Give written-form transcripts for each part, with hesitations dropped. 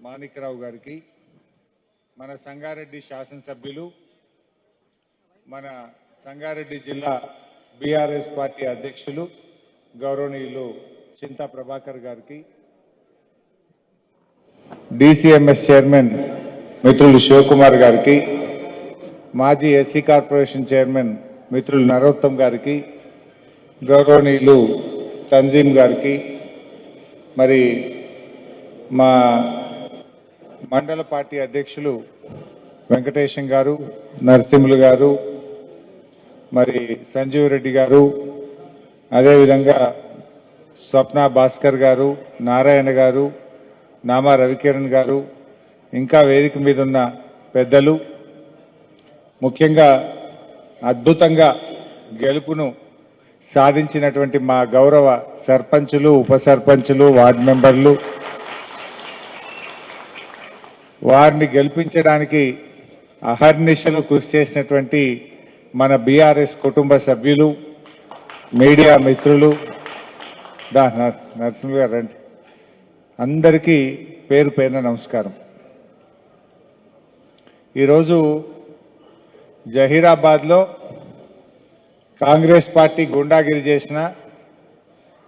మాణిక్రావు గారికి, మన సంగారెడ్డి శాసనసభ్యులు, మన సంగారెడ్డి జిల్లా బీఆర్ఎస్ పార్టీ అధ్యక్షులు గౌరవనీయులు చింతా ప్రభాకర్ గారికి, డీసీఎంఎస్ చైర్మన్ మిత్రులు శివకుమార్ గారికి, మాజీ ఎస్సీ కార్పొరేషన్ చైర్మన్ మిత్రులు నరోత్తమ్ గారికి, గౌరవనీయులు తంజీమ్ గారికి, మరి మా మండల పార్టీ అధ్యక్షులు వెంకటేశం గారు, నరసింహులు గారు, మరి సంజీవ్ రెడ్డి గారు, అదేవిధంగా స్వప్న భాస్కర్ గారు, నారాయణ గారు, నామా రవికిరణ్ గారు, ఇంకా వేదిక మీద ఉన్న పెద్దలు, ముఖ్యంగా అద్భుతంగా గెలుపును సాధించినటువంటి మా గౌరవ సర్పంచులు, ఉప సర్పంచులు, వార్డు మెంబర్లు, వారిని గెలిపించడానికి అహర్నిశలు కృషి చేసినటువంటి మన బీఆర్ఎస్ కుటుంబ సభ్యులు, మీడియా మిత్రులు, నరసింహ గారు రండి, అందరికీ పేరు పేరున నమస్కారం. ఈరోజు జహీరాబాద్లో కాంగ్రెస్ పార్టీ గుండాగిరి చేసిన,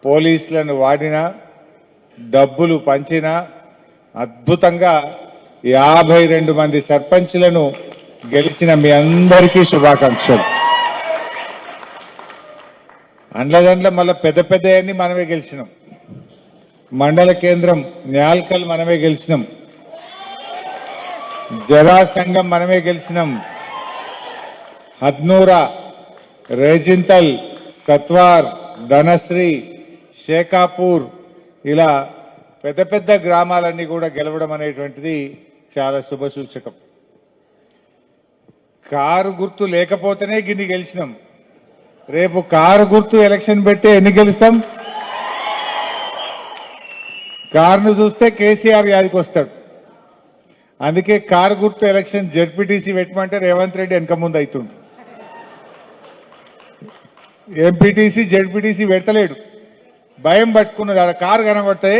పోలీసులను వాడిన, డబ్బులు పంచిన, అద్భుతంగా 52 మంది సర్పంచ్లను గెలిచిన మీ అందరికీ శుభాకాంక్షలు. అండ్లదండ్ల మళ్ళీ పెద్ద పెద్దయన్ని మనమే గెలిచినాం. మండల కేంద్రం న్యాల్కల్ మనమే గెలిచినాం, జరా సంఘం మనమే గెలిచినాం, హద్నూరా, రేజింతల్, సత్వార్, ధనశ్రీ, షేకాపూర్, ఇలా పెద్ద పెద్ద గ్రామాలన్నీ కూడా గెలవడం అనేటువంటిది చాలా శుభసూచకం. కారు గుర్తు లేకపోతేనే గిన్ని గెలిచినాం. రేపు కారు గుర్తు ఎలక్షన్ పెట్టి ఎన్ని గెలుస్తాం? కారును చూస్తే కేసీఆర్ యాదికి వస్తాడు. అందుకే కారు గుర్తు ఎలక్షన్ జెడ్పీటీసీ పెట్టమంటే రేవంత్ రెడ్డి వెనక ముందు అవుతుండు. ఎంపీటీసీ జెడ్పీటీసీ పెట్టలేడు, భయం పట్టుకున్నది. ఆడ కారు కనబడితే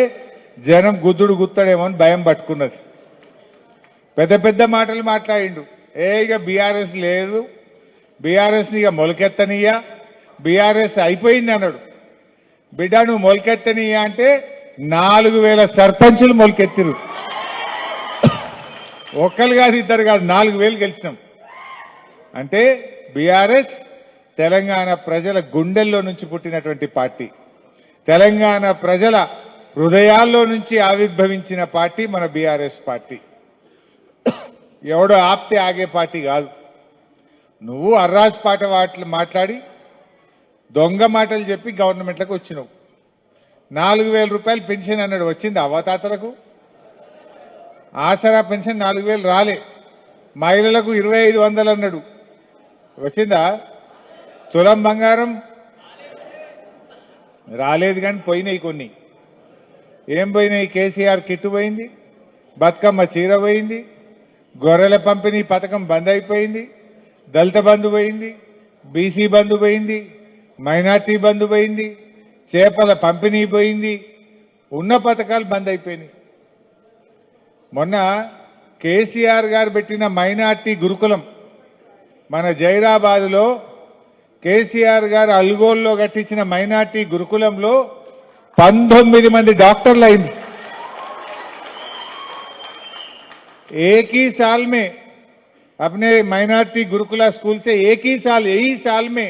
జనం గుద్దుడు గుత్తాడేమో అని భయం పట్టుకున్నది. పెద్ద పెద్ద మాటలు మాట్లాడిండు. ఇక బీఆర్ఎస్ లేదు, బీఆర్ఎస్ని ఇక మొలకెత్తనీయా, బీఆర్ఎస్ అయిపోయింది అన్నాడు. బిడ్డ నువ్వు మొలకెత్తనీయా అంటే 4000 సర్పంచులు మొలకెత్తిరు. ఒక్కరు కాదు, ఇద్దరు కాదు, 4000 గెలిచినాం. అంటే బీఆర్ఎస్ తెలంగాణ ప్రజల గుండెల్లో నుంచి పుట్టినటువంటి పార్టీ, తెలంగాణ ప్రజల హృదయాల్లో నుంచి ఆవిర్భవించిన పార్టీ మన బీఆర్ఎస్ పార్టీ. ఎవడో ఆప్తే ఆగే పార్టీ కాదు. నువ్వు అర్రాజ్ పాట మాట్లాడి దొంగ మాటలు చెప్పి గవర్నమెంట్లకు వచ్చినావు. 4000 రూపాయలు పెన్షన్ అన్నాడు, వచ్చింది అవ్వతాతలకు? ఆసరా పెన్షన్ 4000 రాలే. మహిళలకు 2500 అన్నాడు, వచ్చిందా? తులం బంగారం రాలేదు, కానీ పోయినాయి కొన్ని. ఏం పోయినాయి? కేసీఆర్ కిట్టు పోయింది, బతుకమ్మ చీర పోయింది, గొర్రెల పంపిణీ పథకం బంద్ అయిపోయింది, దళిత బంధు పోయింది, బీసీ బంధు పోయింది, మైనార్టీ బంధు పోయింది, చేపల పంపిణీ పోయింది, ఉన్న పథకాలు బంద్ అయిపోయినాయి. మొన్న కేసీఆర్ గారు పెట్టిన మైనార్టీ గురుకులం మన జైరాబాద్లో, కేసీఆర్ గారు అల్గోల్లో కట్టించిన మైనార్టీ గురుకులంలో 19 మంది డాక్టర్లు అయింది. एक ही साल में अपने माइनॉरिटी गुरुकुला स्कूल से एक ही साल, यही साल में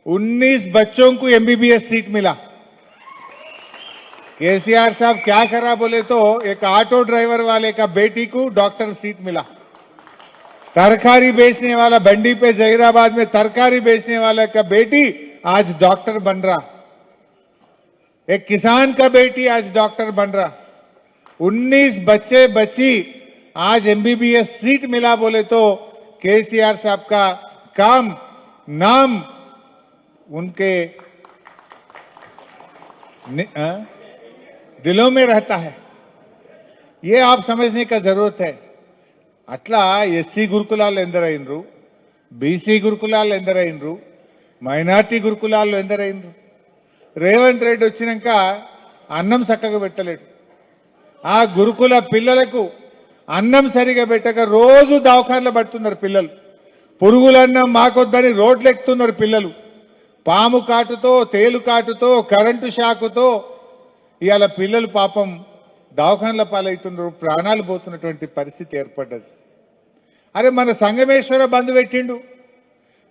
19 बच्चों को एमबीबीएस सीट मिला. केसीआर साहब क्या करा बोले तो एक ऑटो ड्राइवर वाले का बेटी को डॉक्टर सीट मिला. तरकारी बेचने वाला बंडी पे जहीराबाद में तरकारी बेचने वाला का बेटी आज डॉक्टर बन रहा. एक किसान का बेटी आज डॉक्टर बन रहा. 19 बच्चे बच्ची आज एमबीबीएस सीट मिला बोले तो केसीआर साहब का काम, नाम उनके दिलों में रहता है. ये आप समझने का जरूरत है. అట్లా ఎస్సీ గురుకులాలు ఎందరైనరు, బీసీ గురుకులాలు ఎందరైనరు, మైనార్టీ గురుకులాల్లో ఎందరైనరు. రేవంత్ రెడ్డి వచ్చినాక అన్నం చక్కగా పెట్టలేడు. ఆ గురుకుల పిల్లలకు అన్నం సరిగా పెట్టక రోజు దవాఖానలో పడుతున్నారు పిల్లలు. పురుగులన్నం మాకొద్దని రోడ్లు ఎక్కుతున్నారు పిల్లలు. పాము కాటుతో, తేలు కాటుతో, కరెంటు షాకుతో ఇవాళ పిల్లలు పాపం దవాఖానల పాలవుతున్నారు, ప్రాణాలు పోతున్నటువంటి పరిస్థితి ఏర్పడ్డది. అరే మన సంగమేశ్వర బంద్ పెట్టిండు.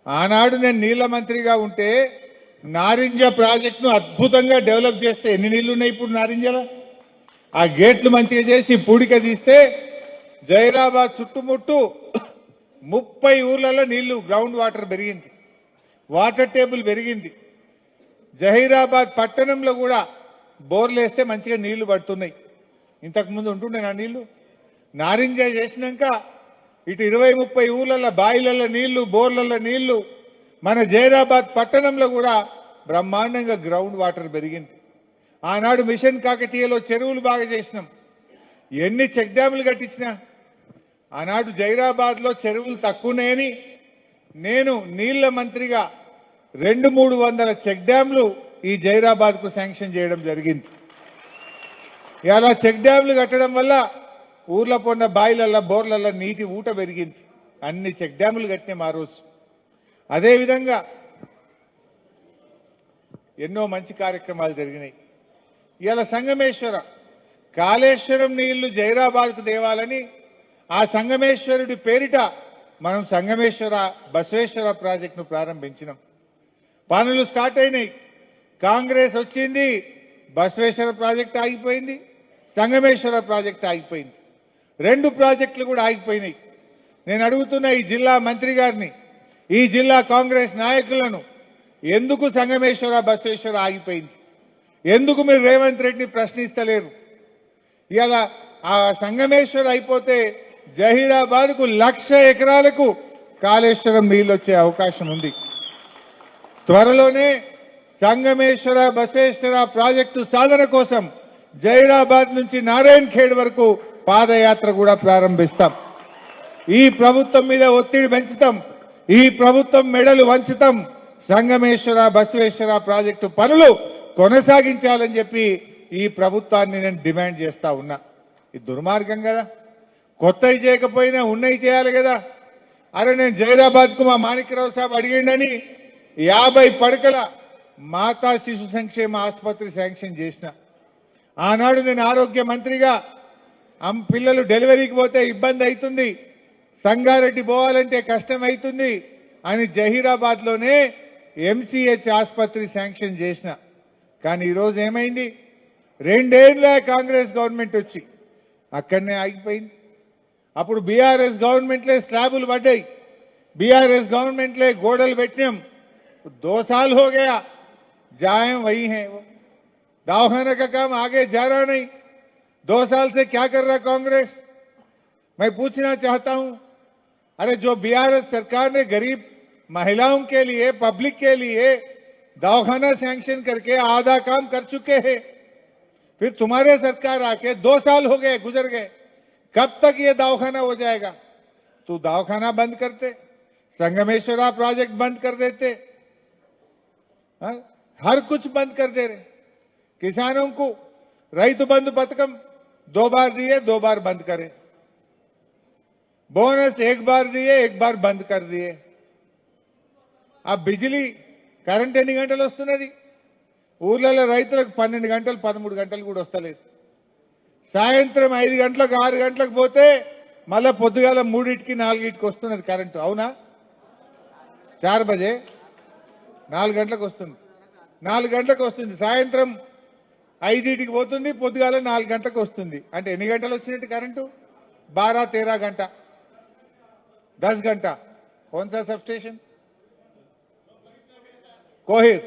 ఆనాడు నేను నీళ్ల మంత్రిగా ఉంటే నారింజ ప్రాజెక్టును అద్భుతంగా డెవలప్ చేస్తే ఎన్ని నీళ్లు ఉన్నాయి ఇప్పుడు నారింజలో? ఆ గేట్లు మంచిగా చేసి పూడిక తీస్తే జైరాబాద్ చుట్టుముట్టు 30 ఊర్లలో నీళ్లు గ్రౌండ్ వాటర్ పెరిగింది, వాటర్ టేబుల్ పెరిగింది. జహీరాబాద్ పట్టణంలో కూడా బోర్లు వేస్తే మంచిగా నీళ్లు పడుతున్నాయి. ఇంతకుముందు ఉంటుండే నా నీళ్లు. నారింజ చేసినాక ఇటు 20-30 ఊర్లలో బాయిలలో నీళ్లు, బోర్లలో నీళ్లు. మన జైరాబాద్ పట్టణంలో కూడా బ్రహ్మాండంగా గ్రౌండ్ వాటర్ పెరిగింది. ఆనాడు మిషన్ కాకతీయలో చెరువులు బాగా చేసినాం. ఎన్ని చెక్ డ్యాములు కట్టించినా ఆనాడు జైరాబాద్లో చెరువులు తక్కువనేని నేను నీళ్ల మంత్రిగా 200-300 చెక్ డ్యాములు ఈ జైరాబాద్కు శాంక్షన్ చేయడం జరిగింది. ఇలా చెక్ డ్యాములు కట్టడం వల్ల ఊర్ల పొన్న బాయిలల్లో, బోర్లల్లో నీటి ఊట పెరిగింది. అన్ని చెక్ డ్యాములు కట్టినాం ఆ రోజు. అదేవిధంగా ఎన్నో మంచి కార్యక్రమాలు జరిగినాయి. ఇలా సంగమేశ్వర కాళేశ్వరం నీళ్లు జైరాబాద్కు దేవాలని ఆ సంగమేశ్వరుడి పేరిట మనం సంగమేశ్వర బసవేశ్వర ప్రాజెక్టును ప్రారంభించినాం. పనులు స్టార్ట్ అయినాయి. కాంగ్రెస్ వచ్చింది, బసవేశ్వర ప్రాజెక్టు ఆగిపోయింది, సంగమేశ్వర ప్రాజెక్టు ఆగిపోయింది. 2 ప్రాజెక్టులు కూడా ఆగిపోయినాయి. నేను అడుగుతున్న ఈ జిల్లా మంత్రి గారిని, ఈ జిల్లా కాంగ్రెస్ నాయకులను, ఎందుకు సంగమేశ్వర బసవేశ్వర ఆగిపోయింది? ఎందుకు మీరు రేవంత్ రెడ్డిని ప్రశ్నిస్తలేరు? ఇలా ఆ సంగమేశ్వర అయిపోతే జహీరాబాద్కు 1,00,000 ఎకరాలకు కాళేశ్వరం నీళ్ళు వచ్చే అవకాశం ఉంది. త్వరలోనే సంగమేశ్వర బసవేశ్వర ప్రాజెక్టు సాధన కోసం జైరాబాద్ నుంచి నారాయణ్ ఖేడ్ వరకు పాదయాత్ర కూడా ప్రారంభిస్తాం. ఈ ప్రభుత్వం మీద ఒత్తిడి పెంచుతాం, ఈ ప్రభుత్వం మెడలు వంచుతాం. సంగమేశ్వర బసవేశ్వర ప్రాజెక్టు పనులు కొనసాగించాలని చెప్పి ఈ ప్రభుత్వాన్ని నేను డిమాండ్ చేస్తా ఉన్నా. ఇది దుర్మార్గం కదా. కొత్తవి చేయకపోయినా ఉన్నవి చేయాలి కదా. అరే నేను జైరాబాద్కు మా మాణిక్యరావు సాబ్ అడిగిండని 50 పడకల మాతా శిశు సంక్షేమ ఆసుపత్రి శాంక్షన్ చేసిన. ఆనాడు నేను ఆరోగ్య మంత్రిగా పిల్లలు డెలివరీకి పోతే ఇబ్బంది అవుతుంది, సంగారెడ్డి పోవాలంటే కష్టం అవుతుంది అని జహీరాబాద్లోనే ఎంసీహెచ్ ఆసుపత్రి శాంక్షన్ చేసిన. కానీ ఈరోజు ఏమైంది? 2 ఏళ్ల కాంగ్రెస్ గవర్నమెంట్ వచ్చి అక్కడనే ఆగిపోయింది. అప్పుడు బీఆర్ఎస్ గవర్నమెంట్లే స్లాబులు పడ్డాయి, బీఆర్ఎస్ గవర్నమెంట్లే గోడలు పెట్టినాం. 2 साल हो गया, जाए वही है. वो दवाखाना का काम आगे जा रहा नहीं. 2 साल से क्या कर रहा कांग्रेस? मैं पूछना चाहता हूं. अरे जो बीआरएस सरकार ने गरीब महिलाओं के लिए, पब्लिक के लिए दवाखाना सैंक्शन करके आधा काम कर चुके हैं, फिर तुम्हारे सरकार आके 2 साल हो गए, गुजर गए. कब तक ये दवाखाना हो जाएगा? तो दवाखाना बंद करते, संगमेश्वरा प्रोजेक्ट बंद कर देते, हर कुछ बंद कर दे रहे. किसानों को रैतु बंधु पथकम 2 बार दिए, 2 बार बंद करे. बोनस 1 बार दिए, 1 बार बंद कर दिए. अब बिजली కరెంట్ ఎన్ని గంటలు వస్తున్నది? ఊర్లలో రైతులకు 12 గంటలు, 13 గంటలు కూడా వస్తలేదు. సాయంత్రం 5 గంటలకు, 6 గంటలకు పోతే మళ్ళా పొద్దుగాల 3కి 4కి వస్తున్నది కరెంటు. అవునా? 4 బజే 4 గంటలకు వస్తుంది, 4 గంటలకు వస్తుంది. సాయంత్రం 5కి పోతుంది, పొద్దుగాల 4 గంటలకు వస్తుంది. అంటే ఎన్ని గంటలు వచ్చినట్టు కరెంటు? 12-13 घंटा, 10 घंटा. कौन सा सब स्टेशन? कोहिर.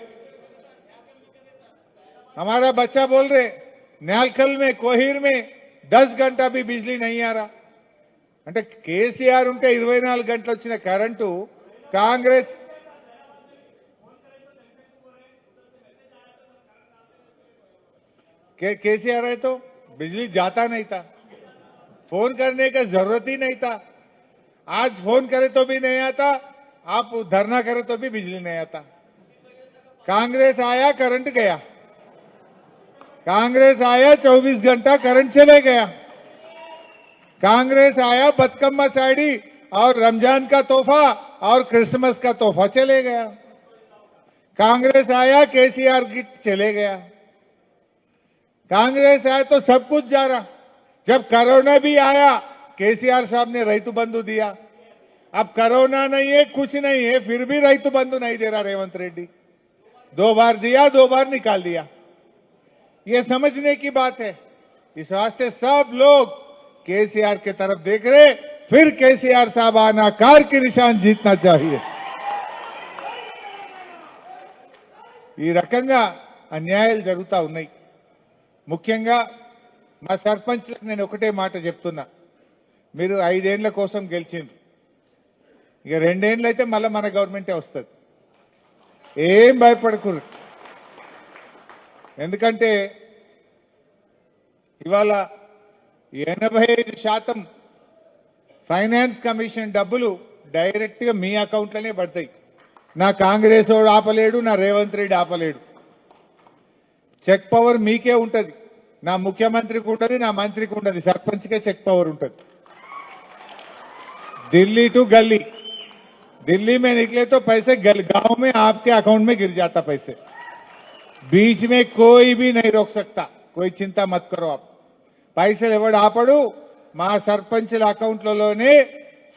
हमारा बच्चा बोल रहे न्यालखल में, कोहिर में 10 घंटा भी बिजली नहीं आ रहा. అంటే కేసీఆర్ ఉంటే 24 గంటలు వచ్చిన కరెంటు కాంగ్రెస్ केसीआर है तो बिजली जाता नहीं था, फोन करने का जरूरत ही नहीं था. आज फोन करे तो भी नहीं आता, आप धरना करे तो भी बिजली नहीं आता. कांग्रेस आया, करंट गया. कांग्रेस आया 24 घंटा करंट चले गया। कांग्रेस आया बदकम्मा साड़ी और रमजान का तोहफा और क्रिसमस का तोहफा चले गया। कांग्रेस आया केसीआर गिफ्ट चले गया। कांग्रेस आया तो सब कुछ जा रहा। जब कोरोना भी आया केसीआर साहब ने रैतु बंधु दिया। अब कोरोना नहीं है, कुछ नहीं है, फिर भी रैतु बंधु नहीं दे रहा रेवंत रेड्डी। 2 बार दिया, 2 बार निकाल दिया। ये समझने की बात है। इस वास्ते सब लोग केसीआर के तरफ देख रहे, फिर केसीआर साहब आना कार की निशान जीतना चाहिए। ఈ రకంగా అన్యాయాలు జరుగుతా ఉన్నాయి। ముఖ్యంగా మా సర్పంచ్లకు నేను ఒకటే మాట చెప్తున్నా, మీరు 5 ఏళ్ల కోసం గెలిచిండ్రు, ఇక 2 ఏళ్ళు అయితే మళ్ళీ మన గవర్నమెంటే వస్తుంది, ఏం భయపడకూడదు। ఎందుకంటే ఇవాళ 85% ఫైనాన్స్ కమిషన్ డబ్బులు డైరెక్ట్ గా మీ అకౌంట్లోనే పడతాయి। నా కాంగ్రెస్ వాడు ఆపలేడు, నా రేవంత్ రెడ్డి ఆపలేడు। చెక్ పవర్ మీకే ఉంటది, నా ముఖ్యమంత్రికి ఉంటది, నా మంత్రికి ఉంటది, సర్పంచ్కే చెక్ పవర్ ఉంటది। दिल्ली टू गली, दिल्ली में निकले तो पैसे गांव में आपके अकाउंट में गिर जाता पैसे। बीच में कोई भी नहीं रोक सकता, कोई चिंता मत करो आप। पैसे ఎవడు ఆపడు, మా సర్పంచ్ల అకౌంట్లలోనే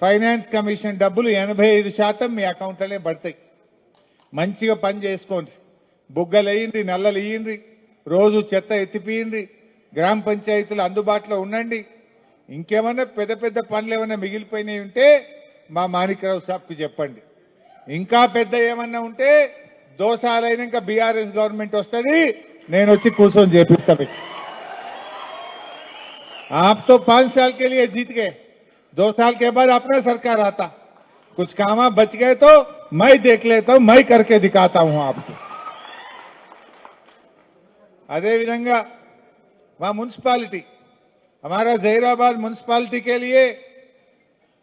ఫైనాన్స్ కమిషన్ డబ్బులు 85% మీ అకౌంట్లనే పడతాయి। మంచిగా పని చేసుకోండి, బుగ్గలు వేయండి, నల్లలు వేయండి, రోజు చెత్త ఎత్తిపియండి, గ్రామ పంచాయతీలు అందుబాటులో ఉండండి। ఇంకేమన్నా పెద్ద పెద్ద పనులు ఏమన్నా మిగిలిపోయినాయి ఉంటే మా మాణిక్రావు సాబ్కి చెప్పండి। ఇంకా పెద్ద ఏమన్నా ఉంటే 2 సార్లైనాక బీఆర్ఎస్ గవర్నమెంట్ వస్తుంది, నేను వచ్చి కూర్చొని చేపిస్తా। आप तो 5 साल के लिए जीत गए, 2 साल के बाद अपना सरकार आता, कुछ काम बच गए तो मैं देख लेता हूं, मैं करके दिखाता हूं आपको। अदे विधंगा वहां म्युनिसिपालिटी, हमारा जहीराबाद म्युनिसिपालिटी के लिए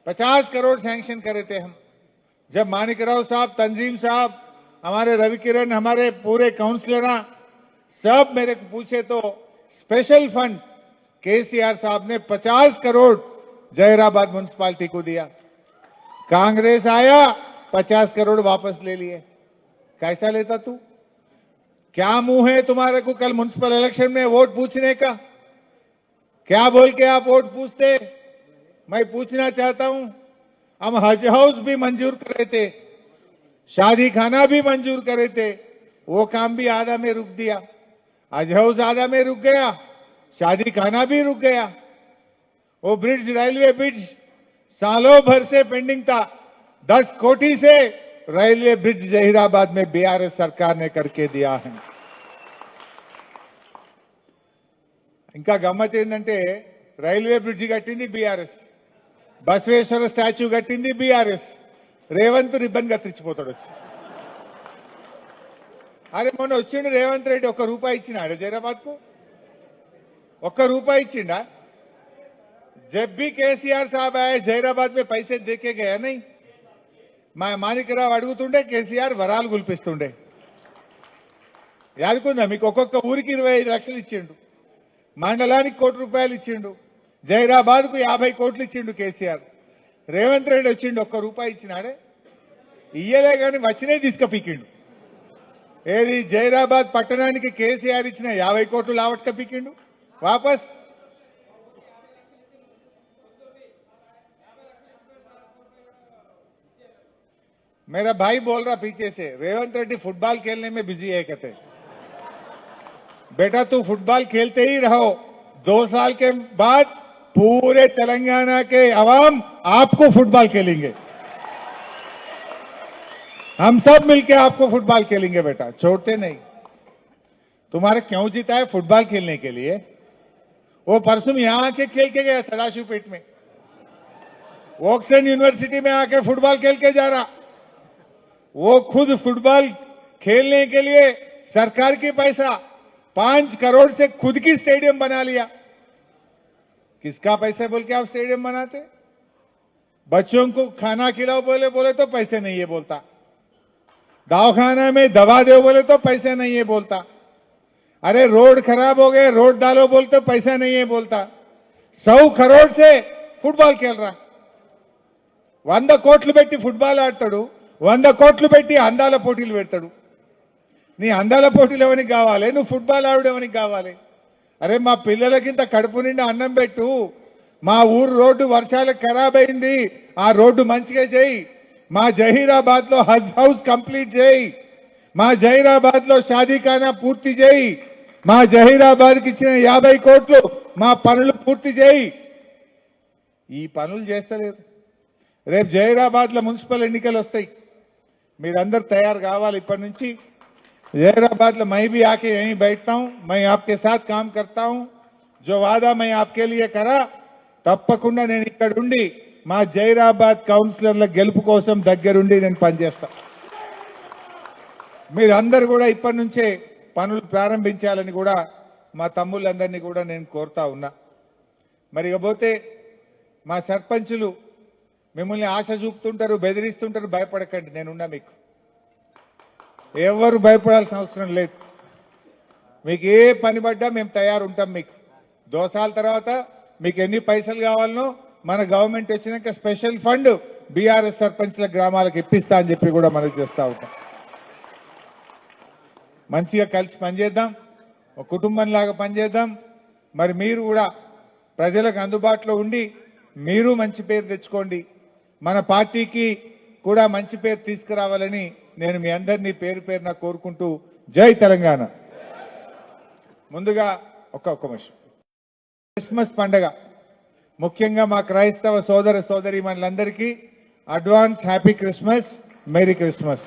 50 करोड़ सैंक्शन करे थे हम। जब माणिकराव साहब, तंजीम साहब, हमारे रवि किरण, हमारे पूरे काउंसिलर सब मेरे को पूछे तो स्पेशल फंड केसीआर साहब ने 50 करोड़ जहीराबाद म्युनिसिपालिटी को दिया। कांग्रेस आया 50 करोड़ वापस ले लिए। कैसा लेता तू? क्या मुंह है तुम्हारे को कल म्युनिसिपल इलेक्शन में वोट पूछने का? क्या बोल के आप वोट पूछते? मैं पूछना चाहता हूं, हम हज हाउस भी मंजूर करे थे, शादी खाना भी मंजूर करे थे, वो काम भी आधा में रुक दिया। हज हाउस आधा में रुक गया, शादी खाना भी रुक गया। वो ब्रिज, रेलवे ब्रिज सालों भर से पेंडिंग था, 10 कोटी से रेलवे ब्रिज जहीराबाद में बीआरएस सरकार ने करके दिया है। ఇంకా గమ్మత్ ఏంటంటే రైల్వే బ్రిడ్జి కట్టింది బీఆర్ఎస్, బసవేశ్వర స్టాచ్యూ కట్టింది బీఆర్ఎస్, రేవంత్ రిబ్బన్ కత్తిరించిపోతాడు వచ్చి। అరే మొన్న వచ్చిండు రేవంత్ రెడ్డి, 1 రూపాయి ఇచ్చినాడు జైరాబాద్ కు? 1 రూపాయి ఇచ్చిండా? जब भी केसीआर साहब आए जहीराबाद में पैसे देके गया नहीं। మా మాణిక్రావు అడుగుతుండే కేసీఆర్ వరాలు గుల్పిస్తుండే। యాదుకుందా మీకు? ఒక్కొక్క ఊరికి 25 లక్షలు ఇచ్చిండు, మండలానికి 1 కోటి రూపాయలు ఇచ్చిండు, జహీరాబాద్ కు 50 కోట్లు ఇచ్చిండు కేసీఆర్। రేవంత్ రెడ్డి వచ్చిండు, 1 రూపాయి ఇచ్చినాడే? ఇయ్యలే కానీ వచ్చినే తీసుకపోయిండు। ఏది జహీరాబాద్ పట్టణానికి కేసీఆర్ ఇచ్చిన 50 కోట్లు లావట్క పీకిండు వాపస్। मेरा भाई बोल रहा पीछे से, रेवंत रेड्डी फुटबॉल खेलने में बिजी है कहते। बेटा तू फुटबॉल खेलते ही रहो, 2 साल के बाद पूरे तेलंगाना के अवाम आपको फुटबॉल खेलेंगे, हम सब मिलके आपको फुटबॉल खेलेंगे बेटा, छोड़ते नहीं। तुम्हारे क्यों जीता है? फुटबॉल खेलने के लिए। वो परसों यहां आके खेल के गया सदाशिवपेट में, वॉक्सन यूनिवर्सिटी में आके फुटबॉल खेल के जा रहा। वो खुद फुटबॉल खेलने के लिए सरकार की पैसा 5 करोड़ से खुद की स्टेडियम बना लिया। किसका पैसा बोल के आप स्टेडियम बनाते? बच्चों को खाना खिलाओ बोले तो पैसे नहीं है बोलता, दवाखाना में दवा दो बोले तो पैसे नहीं है बोलता। अरे रोड खराब हो गए, रोड डालो बोलते पैसा नहीं है बोलता। 100 करोड़ से फुटबॉल खेल रहा, 100 కోట్లు పెట్టి ఫుట్బాల్ ఆడతాడు, 100 కోట్లు పెట్టి అందాల పోటీలు పెడతాడు। నీ అందాల పోటీలు ఎవరికి కావాలి, నువ్వు ఫుట్బాల్ ఆవిడ ఎవరికి కావాలి? అరే మా పిల్లలకింత కడుపు నిండా అన్నం పెట్టు, మా ఊరు రోడ్డు వర్షాలకు ఖరాబ్ అయింది, ఆ రోడ్డు మంచిగా చేయి, మా జహీరాబాద్ లో హజ్ హౌస్ కంప్లీట్ చేయి, మా జహీరాబాద్ లో షాదీఖానా పూర్తి చేయి, మా జహీరాబాద్ కి ఇచ్చిన 50 కోట్లు మా పనులు పూర్తి చేయి। ఈ పనులు చేస్తలేదు। రేపు జహీరాబాద్ లో మున్సిపల్ ఎన్నికలు వస్తాయి, మీరందరూ తయారు కావాలి ఇప్పటి నుంచి। जहीराबाद में मैं भी आके यहीं बैठता हूं, मैं आपके साथ काम करता हूं, जो वादा मैं आपके लिए करा తప్పకుండా నేను ఇక్కడ ఉండి మా జహీరాబాద్ కౌన్సిలర్ల గెలుపు కోసం దగ్గరుండి నేను పనిచేస్తా। మీరందరూ కూడా ఇప్పటి నుంచే పనులు ప్రారంభించాలని కూడా మా తమ్ముళ్ళందరినీ కూడా నేను కోరుతా ఉన్నా। మరి ఇకపోతే మా సర్పంచులు మిమ్మల్ని ఆశ చూపుతుంటారు, బెదిరిస్తుంటారు, భయపడకండి, నేనున్నా మీకు, ఎవరు భయపడాల్సిన అవసరం లేదు। మీకు ఏ పని పడ్డా మేము తయారు ఉంటాం। మీకు 2 సార్ల తర్వాత మీకు ఎన్ని పైసలు కావాలనో మన గవర్నమెంట్ వచ్చినాక స్పెషల్ ఫండ్ బీఆర్ఎస్ సర్పంచ్ల గ్రామాలకు ఇప్పిస్తా అని చెప్పి కూడా మనం చేస్తా ఉంటాం। మంచిగా కలిసి పనిచేద్దాం, ఒక కుటుంబంలాగా పనిచేద్దాం। మరి మీరు కూడా ప్రజలకు అందుబాటులో ఉండి మీరు మంచి పేరు తెచ్చుకోండి, మన పార్టీకి కూడా మంచి పేరు తీసుకురావాలని నేను మీ అందరినీ పేరు పేరున కోరుకుంటూ జై తెలంగాణ। ముందుగా ఒక్క విషయం, క్రిస్మస్ పండగ ముఖ్యంగా మా క్రైస్తవ సోదర సోదరీమణులందరికీ advance happy Christmas, merry Christmas.